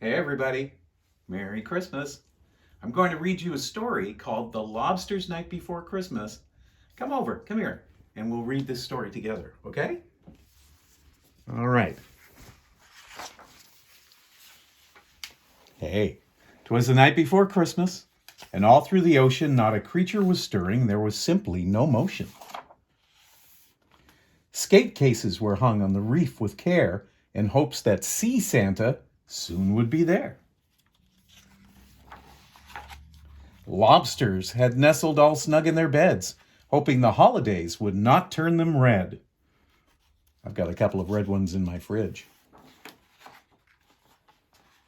Hey everybody, Merry Christmas. I'm going to read you a story called The Lobster's Night Before Christmas. Come here, and we'll read this story together, okay? All right. Hey, 'twas the night before Christmas, and all through the ocean not a creature was stirring, there was simply no motion. Skate cases were hung on the reef with care in hopes that Sea Santa soon would be there. Lobsters had nestled all snug in their beds, hoping the holidays would not turn them red. I've got a couple of red ones in my fridge.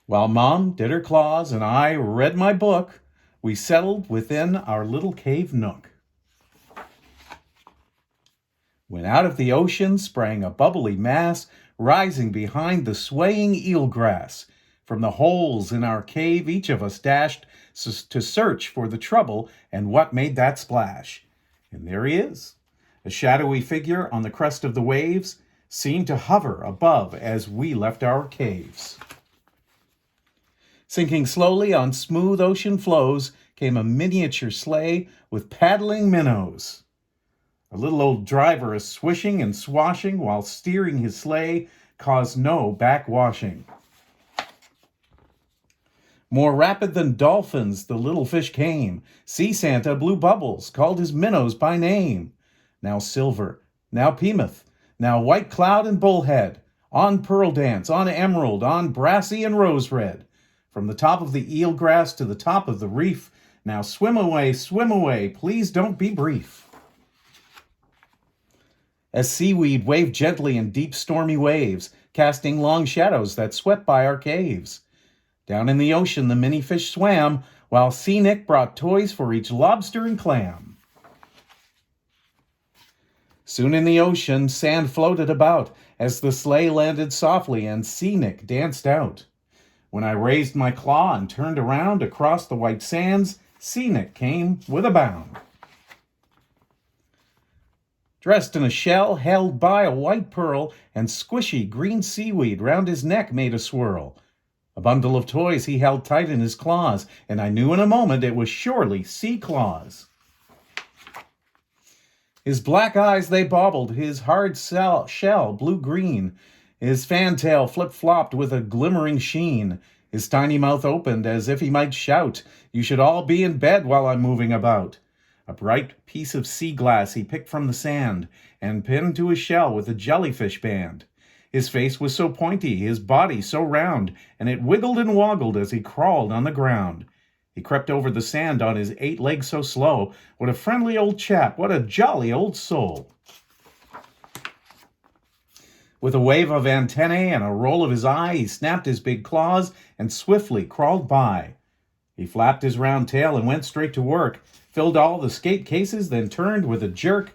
While Mom did her claws and I read my book, we settled within our little cave nook. When out of the ocean sprang a bubbly mass, rising behind the swaying eelgrass. From the holes in our cave each of us dashed to search for the trouble and what made that splash. And there he is, a shadowy figure on the crest of the waves, seen to hover above as we left our caves. Sinking slowly on smooth ocean flows came a miniature sleigh with paddling minnows. A little old driver, a swishing and swashing while steering his sleigh, caused no backwashing. More rapid than dolphins the little fish came. Sea Santa blew bubbles, called his minnows by name. Now Silver, now Peamoth, now White Cloud and Bullhead, on Pearl Dance, on Emerald, on Brassy and Rose Red. From the top of the eelgrass to the top of the reef, now swim away, please don't be brief. As seaweed waved gently in deep stormy waves, casting long shadows that swept by our caves. Down in the ocean the many fish swam, while Sea Nick brought toys for each lobster and clam. Soon in the ocean sand floated about, as the sleigh landed softly and Sea Nick danced out. When I raised my claw and turned around across the white sands, Sea Nick came with a bound. Dressed in a shell held by a white pearl, and squishy green seaweed round his neck made a swirl. A bundle of toys he held tight in his claws, and I knew in a moment it was surely Sea Claus. His black eyes they bobbled, his hard shell blue-green. His fantail flip-flopped with a glimmering sheen. His tiny mouth opened as if he might shout, "You should all be in bed while I'm moving about." A bright piece of sea glass he picked from the sand and pinned to his shell with a jellyfish band. His face was so pointy, his body so round, and it wiggled and woggled as he crawled on the ground. He crept over the sand on his 8 legs so slow. What a friendly old chap, what a jolly old soul. With a wave of antennae and a roll of his eye, he snapped his big claws and swiftly crawled by. He flapped his round tail and went straight to work, filled all the skate cases, then turned with a jerk.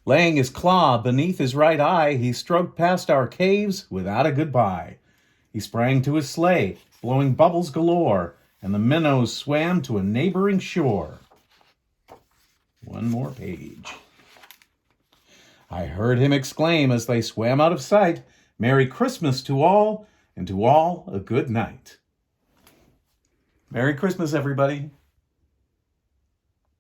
Laying his claw beneath his right eye, he stroked past our caves without a goodbye. He sprang to his sleigh, blowing bubbles galore, and the minnows swam to a neighboring shore. One more page. I heard him exclaim as they swam out of sight, "Merry Christmas to all, and to all a good night." Merry Christmas, everybody.